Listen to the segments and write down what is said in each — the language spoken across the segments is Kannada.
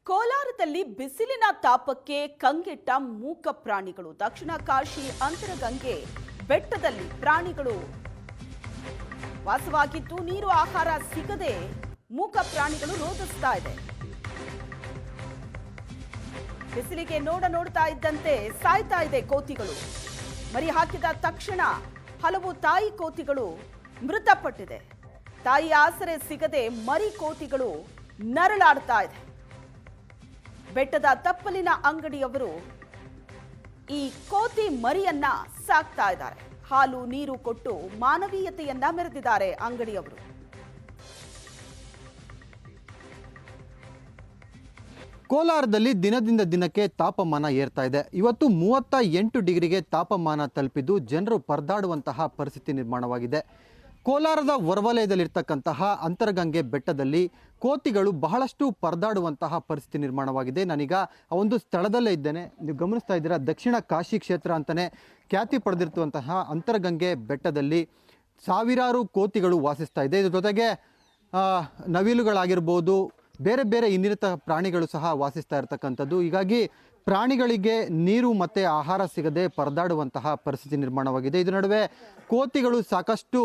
ಕೋಲಾರದಲ್ಲಿ ಬಿಸಿಲಿನ ತಾಪಕ್ಕೆ ಕಂಗೆಟ್ಟ ಮೂಕ ಪ್ರಾಣಿಗಳು. ದಕ್ಷಿಣ ಕಾಶಿ ಅಂತರಗಂಗೆ ಬೆಟ್ಟದಲ್ಲಿ ಪ್ರಾಣಿಗಳು ವಾಸವಾಗಿದ್ದು ನೀರು ಆಹಾರ ಸಿಗದೆ ಮೂಕ ಪ್ರಾಣಿಗಳು ರೋಧಿಸ್ತಾ ಇದೆ. ಬಿಸಿಲಿಗೆ ನೋಡ್ತಾ ಇದ್ದಂತೆ ಸಾಯ್ತಾ ಇದೆ ಕೋತಿಗಳು. ಮರಿ ಹಾಕಿದ ತಕ್ಷಣ ಹಲವು ತಾಯಿ ಕೋತಿಗಳು ಮೃತಪಟ್ಟಿದೆ. ತಾಯಿ ಆಸರೆ ಸಿಗದೆ ಮರಿ ಕೋತಿಗಳು ನರಳಾಡ್ತಾ ಇದೆ. ಬೆಟ್ಟದ ತಪ್ಪಲಿನ ಅಂಗಡಿಯವರು ಈ ಕೋತಿ ಮರಿಯನ್ನ ಸಾಕ್ತಾ ಇದ್ದಾರೆ. ಹಾಲು ನೀರು ಕೊಟ್ಟು ಮಾನವೀಯತೆಯನ್ನ ಮೆರೆದಿದ್ದಾರೆ ಅಂಗಡಿಯವರು. ಕೋಲಾರದಲ್ಲಿ ದಿನದಿಂದ ದಿನಕ್ಕೆ ತಾಪಮಾನ ಏರ್ತಾ ಇದೆ. ಇವತ್ತು 38 ಡಿಗ್ರಿಗೆ ತಾಪಮಾನ ತಲುಪಿದ್ದು ಜನರು ಪರದಾಡುವಂತಹ ಪರಿಸ್ಥಿತಿ ನಿರ್ಮಾಣವಾಗಿದೆ. ಕೋಲಾರದ ಹೊರವಲಯದಲ್ಲಿರ್ತಕ್ಕಂತಹ ಅಂತರಗಂಗೆ ಬೆಟ್ಟದಲ್ಲಿ ಕೋತಿಗಳು ಬಹಳಷ್ಟು ಪರದಾಡುವಂತಹ ಪರಿಸ್ಥಿತಿ ನಿರ್ಮಾಣವಾಗಿದೆ. ನಾನೀಗ ಆ ಒಂದು ಸ್ಥಳದಲ್ಲೇ ಇದ್ದೇನೆ. ನೀವು ಗಮನಿಸ್ತಾ ಇದ್ದೀರಾ, ದಕ್ಷಿಣ ಕಾಶಿ ಕ್ಷೇತ್ರ ಅಂತಲೇ ಖ್ಯಾತಿ ಪಡೆದಿರುವಂತಹ ಅಂತರಗಂಗೆ ಬೆಟ್ಟದಲ್ಲಿ ಸಾವಿರಾರು ಕೋತಿಗಳು ವಾಸಿಸ್ತಾ ಇದೆ. ಇದ್ರ ಜೊತೆಗೆ ನವಿಲುಗಳಾಗಿರ್ಬೋದು, ಬೇರೆ ಬೇರೆ ಇನ್ನಿತರ ಪ್ರಾಣಿಗಳು ಸಹ ವಾಸಿಸ್ತಾ ಇರತಕ್ಕಂಥದ್ದು. ಹೀಗಾಗಿ ಪ್ರಾಣಿಗಳಿಗೆ ನೀರು ಮತ್ತು ಆಹಾರ ಸಿಗದೆ ಪರದಾಡುವಂತಹ ಪರಿಸ್ಥಿತಿ ನಿರ್ಮಾಣವಾಗಿದೆ. ಇದರ ನಡುವೆ ಕೋತಿಗಳು ಸಾಕಷ್ಟು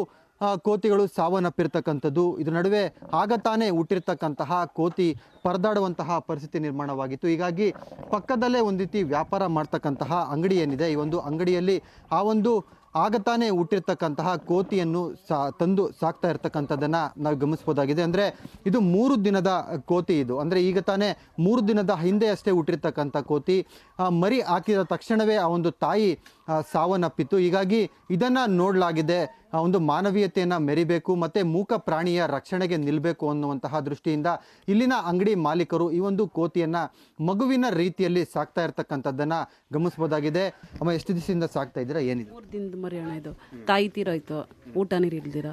ಕೋತಿಗಳು ಸಾವನ್ನಪ್ಪಿರ್ತಕ್ಕಂಥದ್ದು. ಇದರ ನಡುವೆ ಆಗ ತಾನೇ ಹುಟ್ಟಿರ್ತಕ್ಕಂತಹ ಕೋತಿ ಪರದಾಡುವಂತಹ ಪರಿಸ್ಥಿತಿ ನಿರ್ಮಾಣವಾಗಿತ್ತು. ಹೀಗಾಗಿ ಪಕ್ಕದಲ್ಲೇ ಒಂದು ರೀತಿ ವ್ಯಾಪಾರ ಮಾಡ್ತಕ್ಕಂತಹ ಅಂಗಡಿ ಏನಿದೆ, ಈ ಒಂದು ಅಂಗಡಿಯಲ್ಲಿ ಆ ಒಂದು ಆಗ ತಾನೇ ಹುಟ್ಟಿರ್ತಕ್ಕಂತಹ ಕೋತಿಯನ್ನು ತಂದು ಸಾಕ್ತಾ ಇರ್ತಕ್ಕಂಥದ್ದನ್ನು ನಾವು ಗಮನಿಸ್ಬೋದಾಗಿದೆ. ಅಂದರೆ ಇದು 3 ದಿನದ ಕೋತಿ. ಇದು ಅಂದರೆ ಈಗ ತಾನೇ 3 ದಿನದ ಹಿಂದೆ ಅಷ್ಟೇ ಹುಟ್ಟಿರ್ತಕ್ಕಂಥ ಕೋತಿ. ಮರಿ ಹಾಕಿದ ತಕ್ಷಣವೇ ಆ ಒಂದು ತಾಯಿ ಸಾವನ್ನಪ್ಪಿತ್ತು. ಹೀಗಾಗಿ ಇದನ್ನು ನೋಡಲಾಗಿದೆ. ಒಂದು ಮಾನವೀಯತೆಯನ್ನು ಮೆರಿಬೇಕು ಮತ್ತು ಮೂಕ ಪ್ರಾಣಿಯ ರಕ್ಷಣೆಗೆ ನಿಲ್ಲಬೇಕು ಅನ್ನುವಂತಹ ದೃಷ್ಟಿಯಿಂದ ಇಲ್ಲಿನ ಅಂಗಡಿ ಮಾಲೀಕರು ಈ ಒಂದು ಕೋತಿಯನ್ನು ಮಗುವಿನ ರೀತಿಯಲ್ಲಿ ಸಾಕ್ತಾ ಇರ್ತಕ್ಕಂಥದ್ದನ್ನು ಗಮನಿಸ್ಬೋದಾಗಿದೆ. ಅಮ್ಮ, ಎಷ್ಟು ದಿವಸದಿಂದ ಸಾಕ್ತಾ ಇದ್ದೀರಾ? ಏನಿದೆ? 3 ದಿನದ ಮರಿ ಅಣ್ಣ. ಇದು ತಾಯಿ ತೀರೋಯ್ತು, ಊಟ ನೀರು ಇಲ್ದಿರ,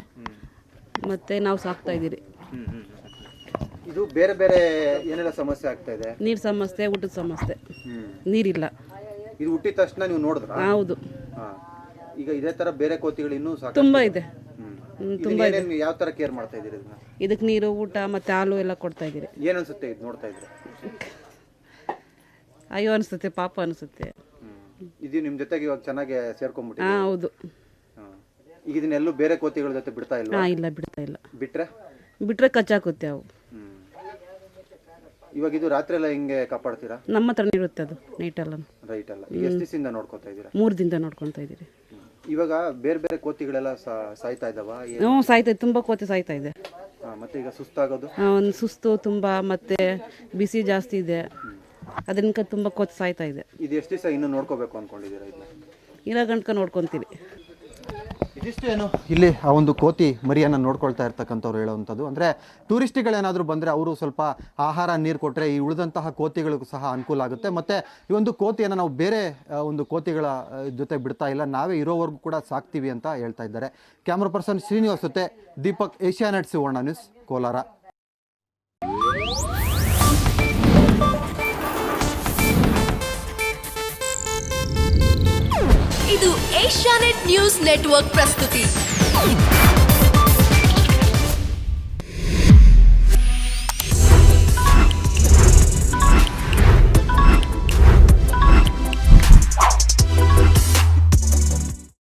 ಮತ್ತೆ ನಾವು ಸಾಕ್ತಾ ಇದ್ದೀರಿ. ಇದು ಬೇರೆ ಬೇರೆ ಏನೆಲ್ಲ ಸಮಸ್ಯೆ ಆಗ್ತಾ ಇದೆ? ನೀರು ಸಮಸ್ಯೆ, ಊಟದ ಸಮಸ್ಯೆ, ನೀರಿಲ್ಲ. ಇದು ಹುಟ್ಟಿದ ತಕ್ಷಣ ನೀವು ನೋಡಿದ್ರ? ಹೌದು. ಈಗ ಇದೇ ತರ ಬೇರೆ ಕೋತಿಗಳು ಇನ್ನೂ ತುಂಬಾ ಇದೆ. ತುಂಬಾ ಇದೆ. ಯಾವ ತರ ಕೇರ್ ಮಾಡ್ತಾ ಇದ್ದೀರಿ ಇದನ್ನ? ಇದಕ್ಕೆ ನೀರು, ಊಟ ಮತ್ತೆ ಹಾಲು ಎಲ್ಲ ಕೊಡ್ತಾ ಇದ್ದೀರಿ. ಏನ್ ಅನ್ಸುತ್ತೆ ಇದು ನೋಡ್ತಾ ಇದ್ರೆ? ಅಯ್ಯೋ ಅನಿಸುತ್ತೆ, ಪಾಪ ಅನಿಸುತ್ತೆ. ಇದು ನಿಮ್ ಜೊತೆಗೆ ಇವಾಗ ಚೆನ್ನಾಗಿ ಸೇರ್ಕೊಂಡ್ಬಿಟ್ಟಿದೆ? ಹೌದು. ಈಗ ಇದನ್ನೆಲ್ಲೂ ಬೇರೆ ಕೋತಿಗಳ ಜೊತೆ ಬಿಡ್ತಾ ಇಲ್ಲ? ಇಲ್ಲ, ಬಿಡ್ತಾ ಇಲ್ಲ. ಬಿಟ್ರೆ ಕಚ್ಚಾಕುತ್ತೆ ಅವು. ಇವಾಗ ಇದು ರಾತ್ರಿ ಎಲ್ಲ ಹಿಂಗೆ ಕಾಪಾಡ್ತೀರಾ? ನಮ್ಮ ಹತ್ರ ಇರುತ್ತೆ ಅದು ನೈಟ್ ಎಲ್ಲ. ರೈಟ್ ಅಲ್ಲ. ಎಷ್ಟು ದಿವಸದಿಂದ ನೋಡ್ಕೊತಾ ಇದ್ದೀರಾ? 3 ದಿನದಿಂದ ನೋಡ್ಕೊತಾ ಇದ್ದೀರಿ. ಇವಾಗ ಬೇರೆ ಬೇರೆ ಕೋತಿಗಳೆಲ್ಲ ಸಾಯ್ತಾ ಇದಾವ? ಸಾಯ್ತಾ ಇದೆ, ತುಂಬಾ ಕೋತಿ ಸಾಯ್ತಾ ಇದೆ. ಮತ್ತೆ ಈಗ ಸುಸ್ತಾಗೋದು? ಒಂದು ಸುಸ್ತು ತುಂಬಾ, ಮತ್ತೆ ಬಿಸಿ ಜಾಸ್ತಿ ಇದೆ, ಅದರಿಂದ ತುಂಬಾ ಕೋತಿ ಸಾಯ್ತಾ ಇದೆ. ಇದು ಎಷ್ಟು ದಿವಸ ಇನ್ನು ನೋಡ್ಕೋಬೇಕು ಅನ್ಕೊಂಡಿದ್ದೀರಾ? ಇದನ್ನ ಇರೋ ಗಂಟಕ ನೋಡ್ಕೊಂತೀವಿ. ಇದಿಷ್ಟು ಏನು ಇಲ್ಲಿ ಆ ಒಂದು ಕೋತಿ ಮರಿಯನ್ನು ನೋಡ್ಕೊಳ್ತಾ ಇರ್ತಕ್ಕಂಥವ್ರು ಹೇಳುವಂಥದ್ದು. ಅಂದರೆ ಟೂರಿಸ್ಟ್ಗಳೇನಾದರೂ ಬಂದರೆ ಅವರು ಸ್ವಲ್ಪ ಆಹಾರ ನೀರು ಕೊಟ್ಟರೆ ಈ ಉಳಿದಂತಹ ಕೋತಿಗಳಿಗೂ ಸಹ ಅನುಕೂಲ ಆಗುತ್ತೆ. ಮತ್ತು ಈ ಒಂದು ಕೋತಿಯನ್ನು ನಾವು ಬೇರೆ ಒಂದು ಕೋತಿಗಳ ಜೊತೆ ಬಿಡ್ತಾ ಇಲ್ಲ, ನಾವೇ ಇರೋವರೆಗೂ ಕೂಡ ಸಾಕ್ತೀವಿ ಅಂತ ಹೇಳ್ತಾ ಇದ್ದಾರೆ. ಕ್ಯಾಮ್ರಾ ಪರ್ಸನ್ ಶ್ರೀನಿವಾಸ್ ಜೊತೆ ದೀಪಕ್, ಏಷ್ಯಾನೆಟ್ ಸುವರ್ಣ ನ್ಯೂಸ್, ಕೋಲಾರ. ಇದು ಏಷ್ಯಾನೆಟ್ ನ್ಯೂಸ್ ನೆಟ್ವರ್ಕ್ ಪ್ರಸ್ತುತಿ.